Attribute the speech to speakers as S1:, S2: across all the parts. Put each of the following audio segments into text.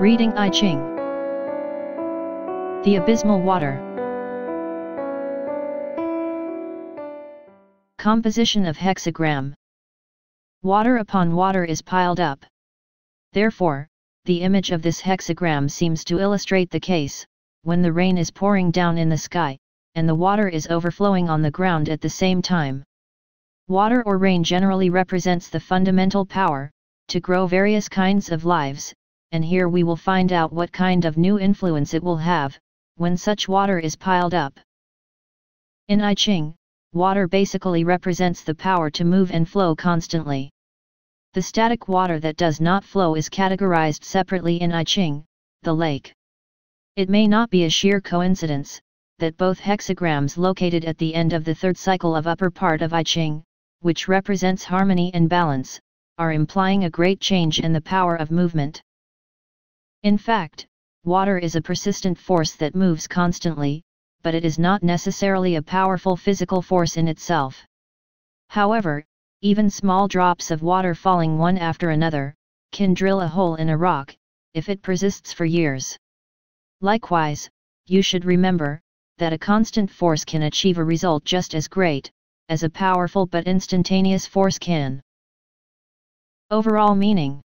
S1: Reading I-Ching. The Abysmal Water. Composition of hexagram. Water upon water is piled up. Therefore, the image of this hexagram seems to illustrate the case, when the rain is pouring down in the sky, and the water is overflowing on the ground at the same time. Water or rain generally represents the fundamental power to grow various kinds of lives, and here we will find out what kind of new influence it will have when such water is piled up. In I-Ching, water basically represents the power to move and flow constantly. The static water that does not flow is categorized separately in I-Ching, the lake. It may not be a sheer coincidence that both hexagrams located at the end of the third cycle of upper part of I-Ching, which represents harmony and balance, are implying a great change in the power of movement. In fact, water is a persistent force that moves constantly, but it is not necessarily a powerful physical force in itself. However, even small drops of water falling one after another can drill a hole in a rock, if it persists for years. Likewise, you should remember that a constant force can achieve a result just as great as a powerful but instantaneous force can. Overall meaning.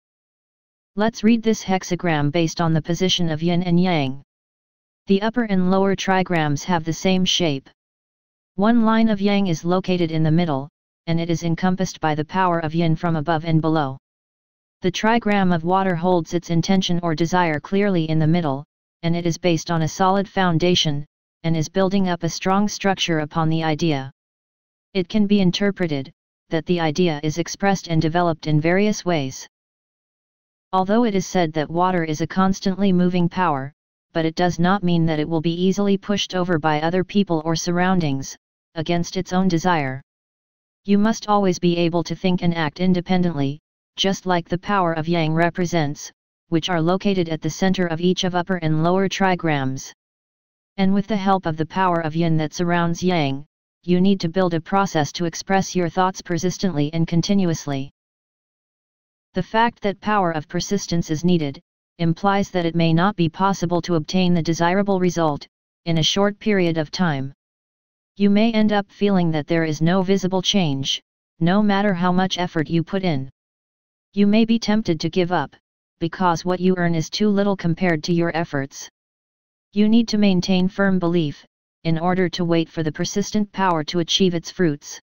S1: Let's read this hexagram based on the position of yin and yang. The upper and lower trigrams have the same shape. One line of yang is located in the middle, and it is encompassed by the power of yin from above and below. The trigram of water holds its intention or desire clearly in the middle, and it is based on a solid foundation, and is building up a strong structure upon the idea. It can be interpreted that the idea is expressed and developed in various ways. Although it is said that water is a constantly moving power, but it does not mean that it will be easily pushed over by other people or surroundings, against its own desire. You must always be able to think and act independently, just like the power of yang represents, which are located at the center of each of upper and lower trigrams. And with the help of the power of yin that surrounds yang, you need to build a process to express your thoughts persistently and continuously. The fact that power of persistence is needed, implies that it may not be possible to obtain the desirable result in a short period of time. You may end up feeling that there is no visible change, no matter how much effort you put in. You may be tempted to give up, because what you earn is too little compared to your efforts. You need to maintain firm belief, in order to wait for the persistent power to achieve its fruits.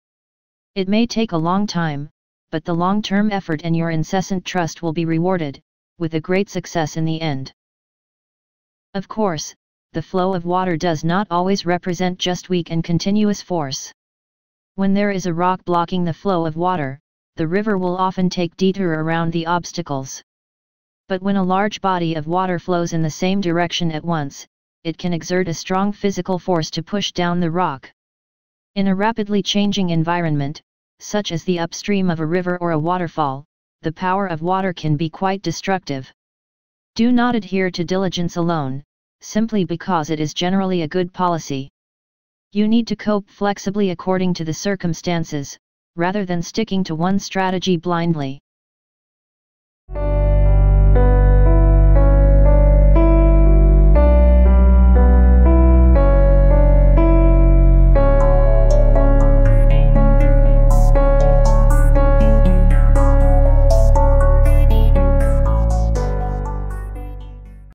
S1: It may take a long time, but the long-term effort and your incessant trust will be rewarded with a great success in the end. Of course, the flow of water does not always represent just weak and continuous force. When there is a rock blocking the flow of water, the river will often take detour around the obstacles. But when a large body of water flows in the same direction at once, it can exert a strong physical force to push down the rock. In a rapidly changing environment, such as the upstream of a river or a waterfall, the power of water can be quite destructive. Do not adhere to diligence alone, simply because it is generally a good policy. You need to cope flexibly according to the circumstances, rather than sticking to one strategy blindly.